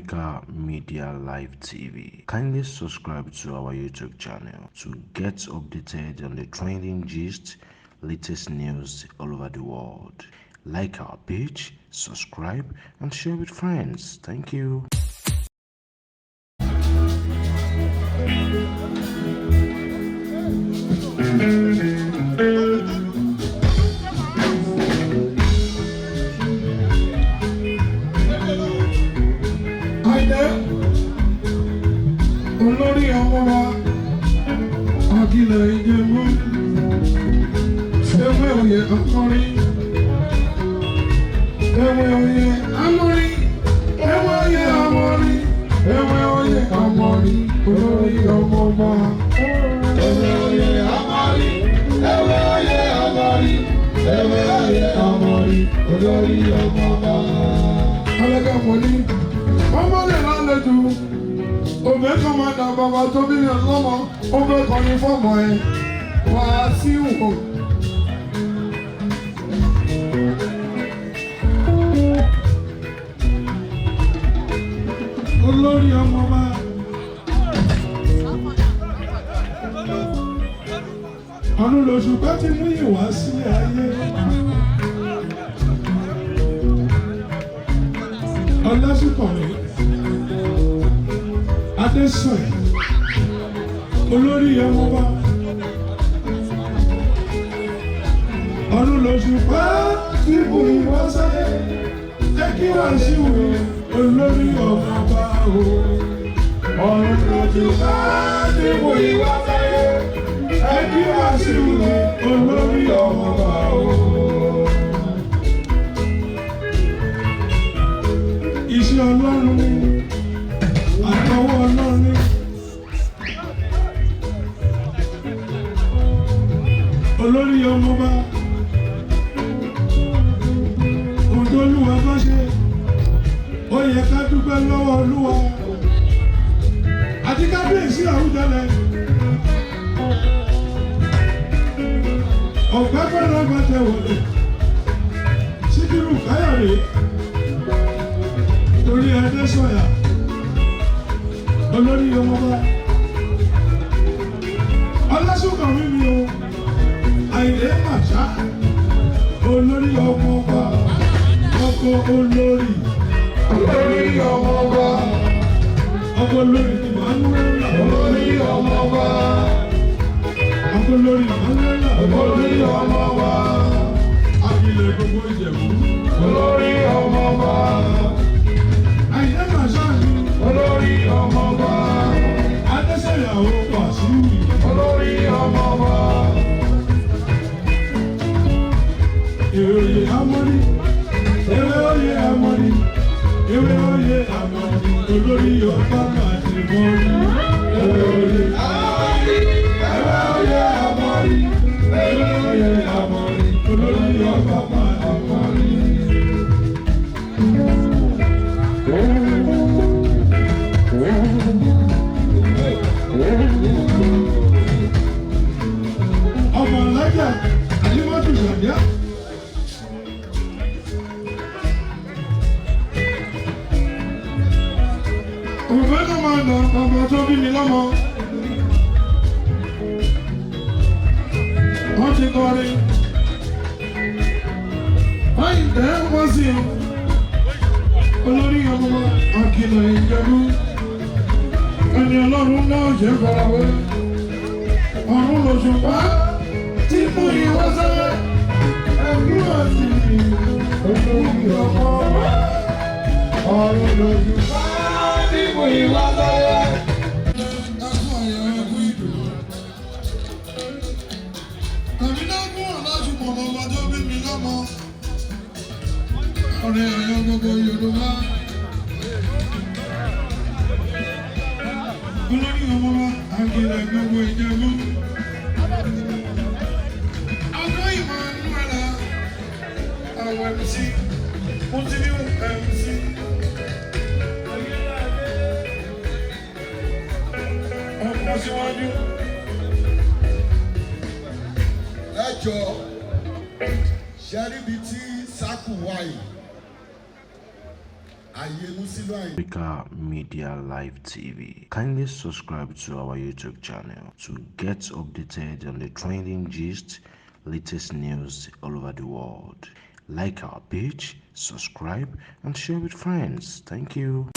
Africa Media Live TV. Kindly subscribe to our YouTube channel to get updated on the trending gist, latest news all over the world. Like our page, subscribe, and share with friends. Thank you. Olori Omoba, Akile Ijemu, Ewe Oye Amori, Ewe Oye Amori, Ewe Oye Amori, Ewe Oye Amori, Olori Omoba, Ewe Oye Amori, Ewe Oye Amori, Ewe Oye Amori, Olori Omoba. Alaga Moni, Omole Laleju. Obe kọ́mọ́dà bàbá tó bí mi lọ́mọ, obe kọ́ni fọ́mọ ẹ̀ wá sí wò. Olori Omoba. Ọdún lóṣù bá ti mú ìwà sílẹ̀ ayé. Ọlásùnkànmí. Adéṣọ̀yà, Olori Omoba, ọdún lóṣù bá ti bù ìwọ sáyé, ẹ kí wá sí wù Olori Omoba o. Ọdún lóṣù bá ti bù ìwọ sáyé, ẹ kí wá sí wù Olori Omoba o. Iṣẹ́ Ọlọ́run ni. Àtọwọ́ Ọlọ́run ní. Olori Omoba, ohun tó Olúwa bá ṣe, ó yẹ ká dúpẹ́ lọ́wọ́ Olúwa àti kábíyèsí Àwùjalẹ̀. Ọ̀pẹ́ pẹ̀lú ọgbàtẹ̀ wọlé, Síkírù Káyọ̀dé, torí Adéṣọ̀yà. Olori Omoba, Ọlásùnkànmí mi o, Àyìndé Màṣá, Olori Omoba, ọkọ olórí, Olori Omoba, ọkọ olórí Emmanuel, Olori Omoba, ọkọ olórí Emmanuel, Olori Omoba, Akilẹ̀ gbogbo Ìjẹ̀bú, Olori Omoba, Àyìndé Màṣá mi. Olori Omoba, Adéṣọ̀yà o Wàsíù. Olori Omoba, Ewe Oye Amori, Ewe Oye Amori, Ewe Oye Amori, Olori Ọba Màdì Mọ́rí. Ewe Oye Amori, Ewe Oye Amori, Ewe Oye Amori, Olori Ọba Màdì Mọ́rí. Ọmọ alájà Àlímọ́tù Ṣàdíá. Òfé tó máa nà ọmọ tó bí mi lọ́mọ. Wọ́n ti kọrin. Báyìí tẹ́ wọ́n sí o. Olori Omoba, Akilẹ̀ Ìjẹ̀bú. Ẹni Ọlọ́run náà jẹ́ farawé. Ọ̀run lòṣùpá tí mú ìwọ sáyé. Ẹ̀kú àti Olori Omoba. Ọ̀run lòṣùpá tí mú ìwọ sáyé. Ẹkú ayọ̀ ẹkú ìdùnnú. Tàbí náà kú ọ̀làjùmọ̀ ọmọ tó bí mi lọ́mọ. Ọ̀rẹ́ ayọ̀ gbogbo Yorùbá. Olori Omoba, Akilẹ̀ gbogbo Ìjẹ̀bú. Ọkọ Emmanuel, àwọn MC, mo ti ní MC. Ọkọ síwájú. Ẹ jọ̀ọ́, ṣe rí ibi tí sáàkù wáyé. àyè mú sínú àyè. Africa Media Live TV. Kindly subscribe to our YouTube channel to get updated on the trending gist, latest news all over the world. Like our page, subscribe, and share with friends. Thank you.